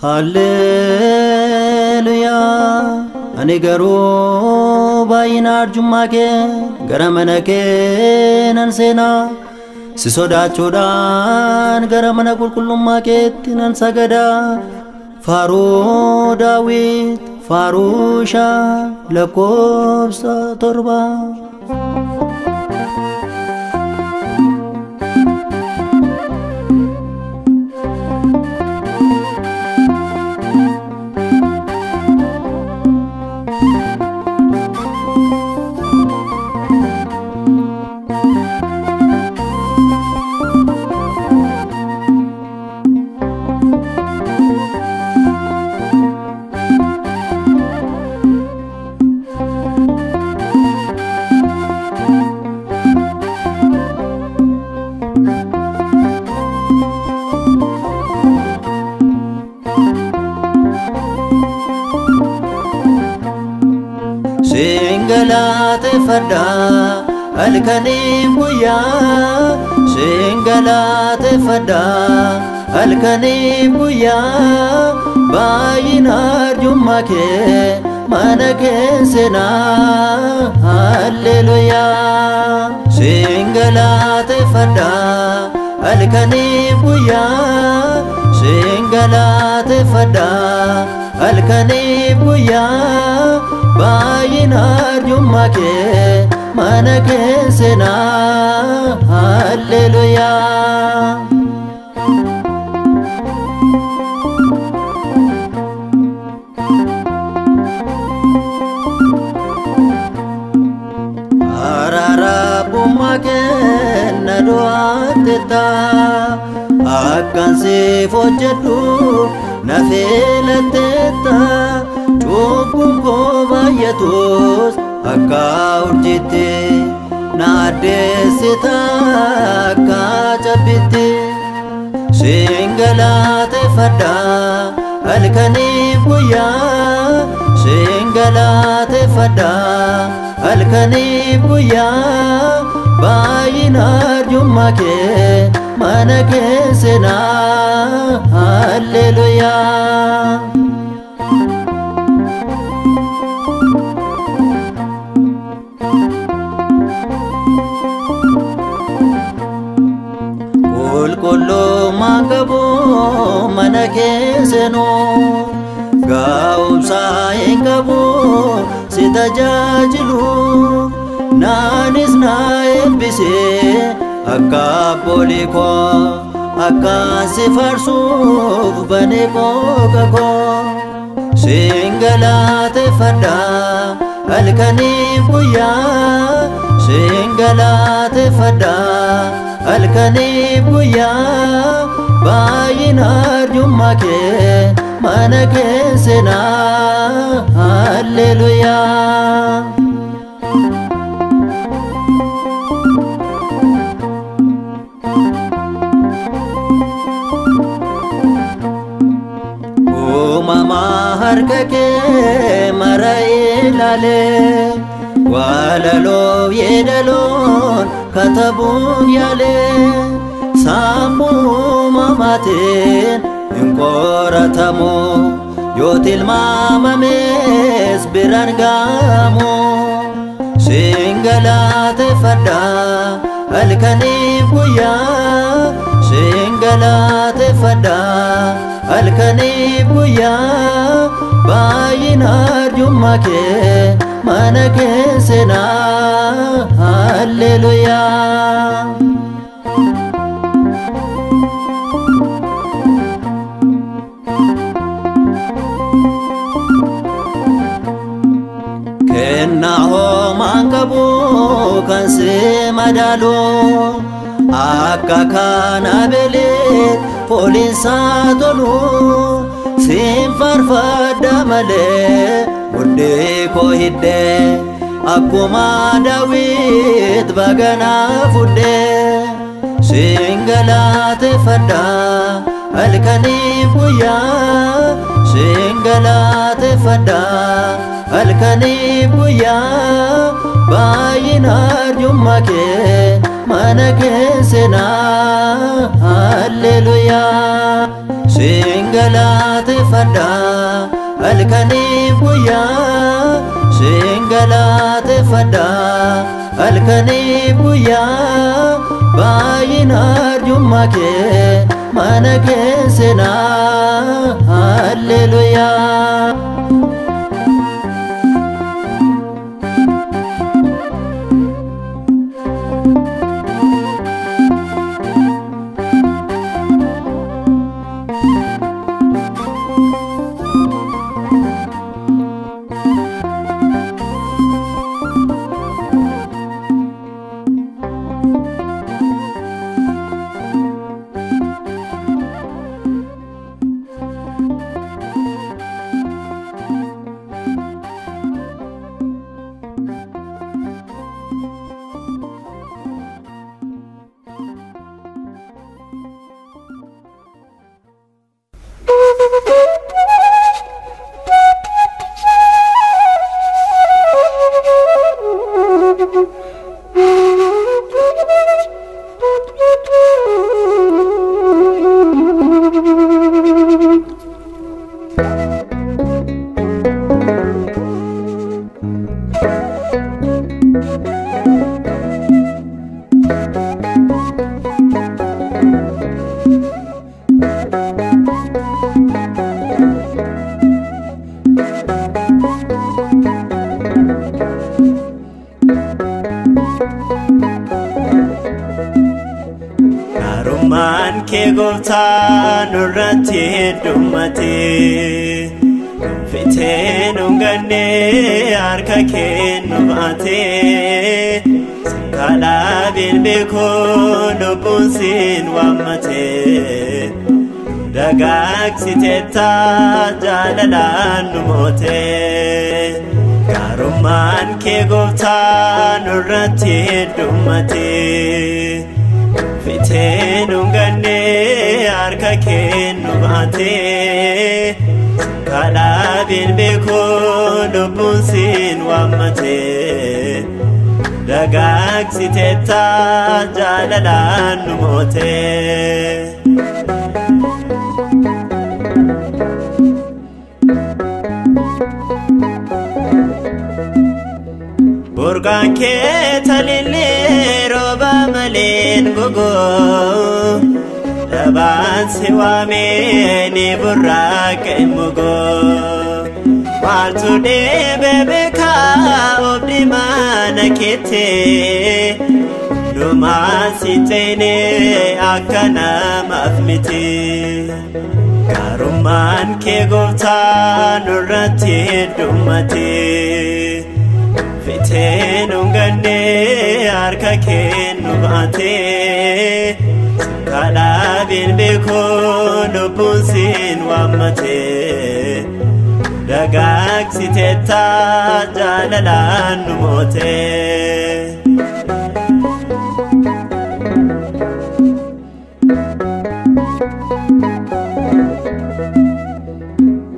Hallelujah. Ani garuu baay'ina arjummaa kee gara mana kee nan seena. Si sodaachuudhaan gara mana qulqullummaa keetti nan sagada. Faaruu Daawit, faaruu Shaa, lakkoofsa 7. Galateeffadhaa halkanii guyyaa. Galateeffadhaa halkanii guyyaa. Baay'ina arjummaa kee mana kee seenaa. Hallelujah. Galateeffadhaa halkanii guyyaa. Galateeffadhaa halkanii guyyaa. Baay'ina arjummaa kee mana kee seenaa. Hallelujah. Araarabummaa kee na du'aattetta. Akkan siif hojjedhu na filattetta. Cubbuun koo baay'atus akka urjiitti na addeessita akka cabbitti. Galateeffadhaa halkanii guyyaa. Galateeffadhaa halkanii guyyaa. Baay'ina arjummaa kee mana kee seenaa. Hallelujah. Qulqullummaa qabu mana kee seenuu. Gaa'umsaa hin qabu si tajaajilu. Naanis na eebbisee akka abboolii koo. Akkaan si faarsuuf banee qooqa koo. Galateeffadhaa halkanii guyyaa. Galateeffadhaa halkanii guyyaa. Baay'ina arjummaa kee mana kee seenaa. Hallelujah. Uumamaa harka kee mara ilaalee. Waalaloo yeedaloon katabuun yaalee. Sammuu uumamaatiin hin qoratamu. Yoo tilmaamames biraan ga'amu. Galateeffadhaa halkanii guyyaa. Galateeffadhaa halkanii guyyaa. Baay'ina arjummaa kee mana kee seenaa. Hallelujah. Kennaa hoomaan qabu kan si madaalu. Akka kana beelee fooliinsaa tolu. Siin faarfadhaa malee hundee koo hiddee. Akkuma Daawit baganaa fuudhee. Galateeffadhaa halkanii guyyaa. Galateeffadhaa halkanii guyyaa. Baay'ina arjummaa kee mana kee seenaa. Hallelujah. galateeffadhaa halkaniif guyyaa siin galateeffadhaa halkaniif guyyaa baay'ina arjummaa kee mana keessanaa halleluuyaa. nurratti dummate fiteen unganne harka kennu baate kalaabin beeko lubbuun siin waammate dagaagsiteetta jaalalaan nu moote gaarummaan kee gooftaa nurratti dummate fiteen unganne harka kennu baate kalaabin beeko lubbuun siin waammate dagaagsiteetta jaalalaan nu moote burqaan kee talillee rooba maleen gogo dabaan si waamee ni burraaqa immugo maaltu deebe beekaa obdi mana keette dhumaa si teene akka namaaf miti gaarummaan kee gooftaa nurratti dummate fiteen unganne harka kennu baate kalaabin beeko lubbuun siin waammate dagaagsiteetta jaalalaan nu moote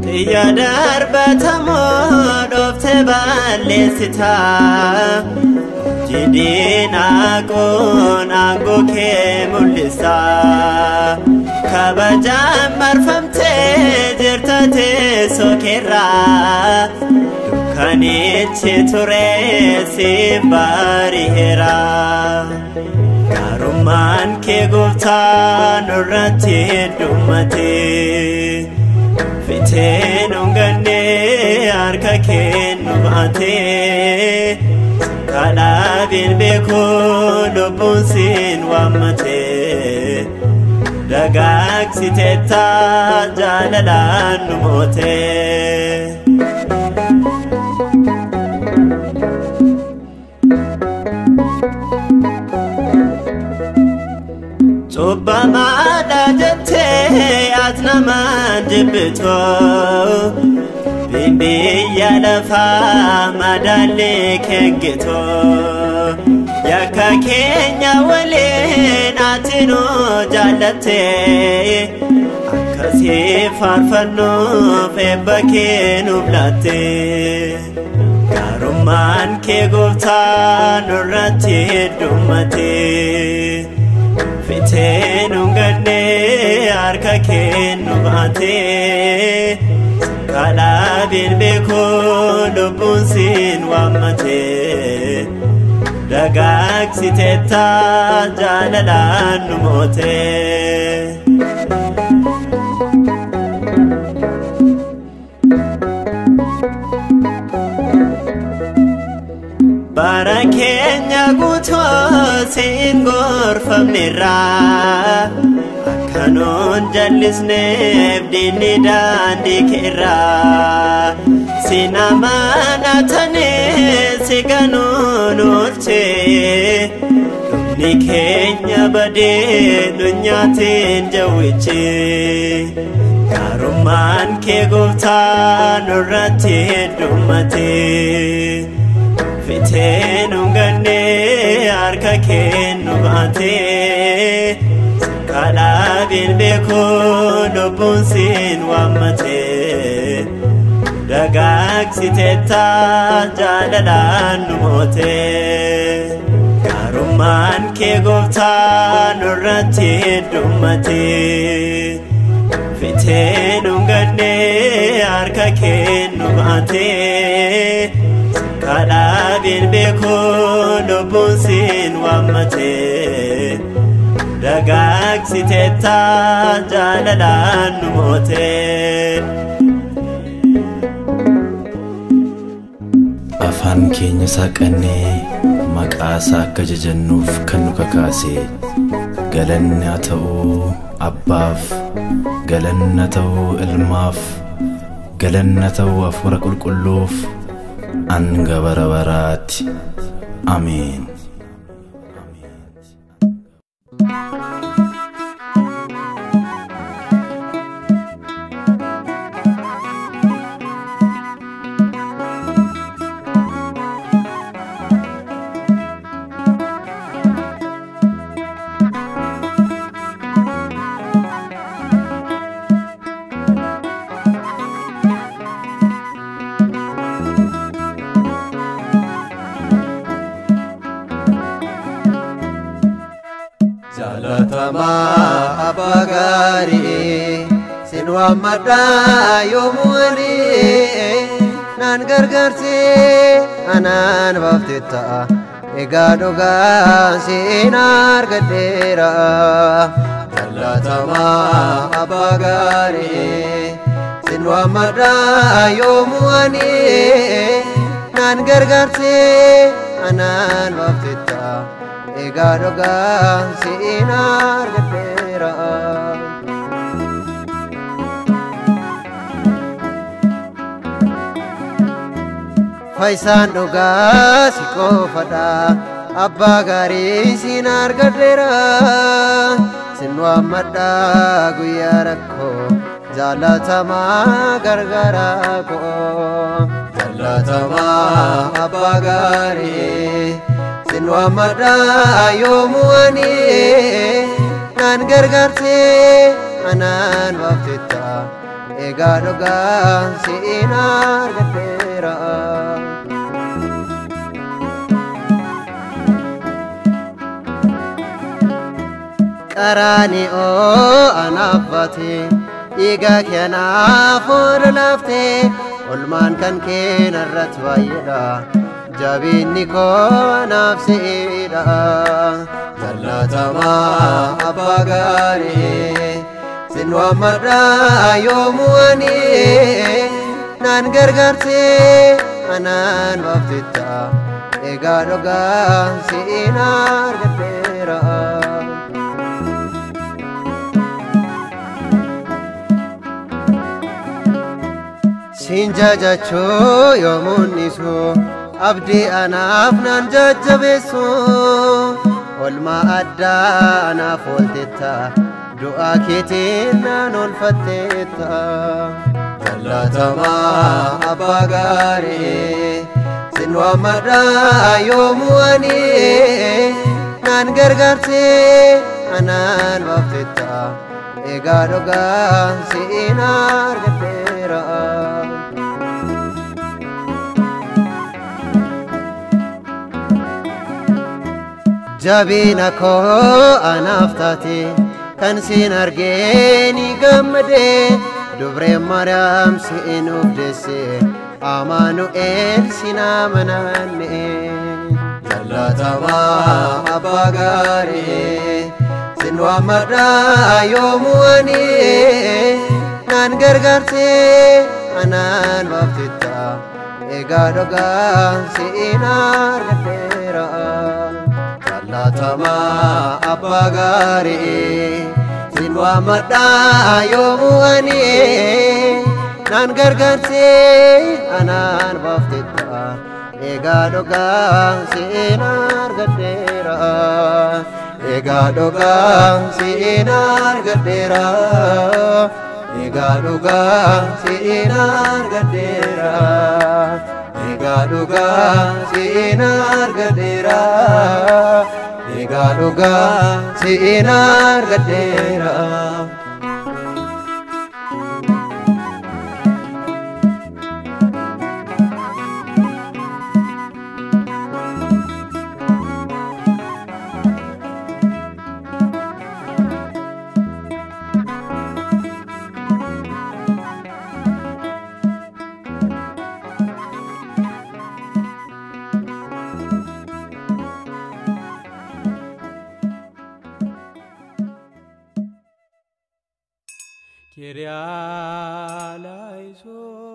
xiyya darbatamoo dhoofte balleessita jidiin aqoon aangoo kee mul'isa kabajaan marfamtee jirta teessoo keerraa dukkanichi ture siif bari'eera gaarummaan kee gooftaa nurratti dummate fiteen unganne harka kennu baate kalaabin beeko lubbuun siin waammate dagaagsiteetta jaalalaan nu moote cubbamaadha jettee ati namaan jibbitoo biyya lafaa madaallee keengitoo yakka keenya waliin ati nu jaallatte akkasii faarfannuuf eebba kee nuuf laatte gaarummaan kee gooftaa nurratti dummate fiteen unganne harka kennu baate kadhaabin beekoo lubbuun siin waammate dagaagsiteetta jaalalaan nu moote bara keenya guutuu siin gorfamneerraa akkanuun jallisneef diinni daandii keerraa siin amaanatanii si ganuun oolchee dhumni keenya badee nu nyaateen jawwichee gaarummaan kee gooftaa nurratti heddummatee fiteen unganne harka kennu baate kadhaabin beekoo lubbuun siin waammate dagaagsiteetta jaalalaan nu moote gaarummaan kee gooftaa nurratti heddummatee fiteen unganne harka kennu baate kadhaabin beekoo lubbuun siin waammate dagaagsiteetta jaalalaan nu moote afaan keenya saaqannee maqaa isaa akka jajannuuf kan nu kakaase galanni haa ta'uu abbaaf galanni haa ta'uu ilmaaf galanni haa ta'uu hafuura qulqulluuf hanga bara baraatti ameen. Jalatama abagari sinwa mada yomuli nan gargarsi anan baftita egadoga sinar gadera Jalatama abagari sinwa mada yomuli nan gargarsi anan baftita egadoga sinar gadera Faisan doga sikofada abba gari sinar gadera sinwa madda guyarakko jalatama gargara ko jalatama abba gari sinwa madda yomuani nan gargarte anan waftita egadoga sinar gadera Karani o anafate iga kena for lafte ulman kan kenarrat wayda jabini ko nafsida Jalatama abagari sinwa madda yomuani nan gargarte anan waftita egadoga sinar gadera Sinjajacho yomunisu abdi anaf nan jajabesu olma adda anaf oltetta du'a keetiin nan olfattetta Jalatama abagari sinwa madda yomuani nan gargarte anan waftetta egadoga sinar gadera Jabina ko anaftati kan siin argeeni gammade dubreen Maariyaam siin ufdeesse Amaanu'eel siin amananne Jaalatamaa abbaa gaarii sin waammadhaa yoomuu ani naan gargaarsee anaan baaftetta egaa dhugaa siin argadheera Jaalatamaa abbaa gaarii sin waammadhaa yoomuu ani naan gargaarsee anaan baaftetta egaa dhugaa siin argadheera egaa dhugaa siin argadheera egaa dhugaa siin argadheera egaa dhugaa siin argadheera egaa dhugaa siin argadheera Kyrie eleison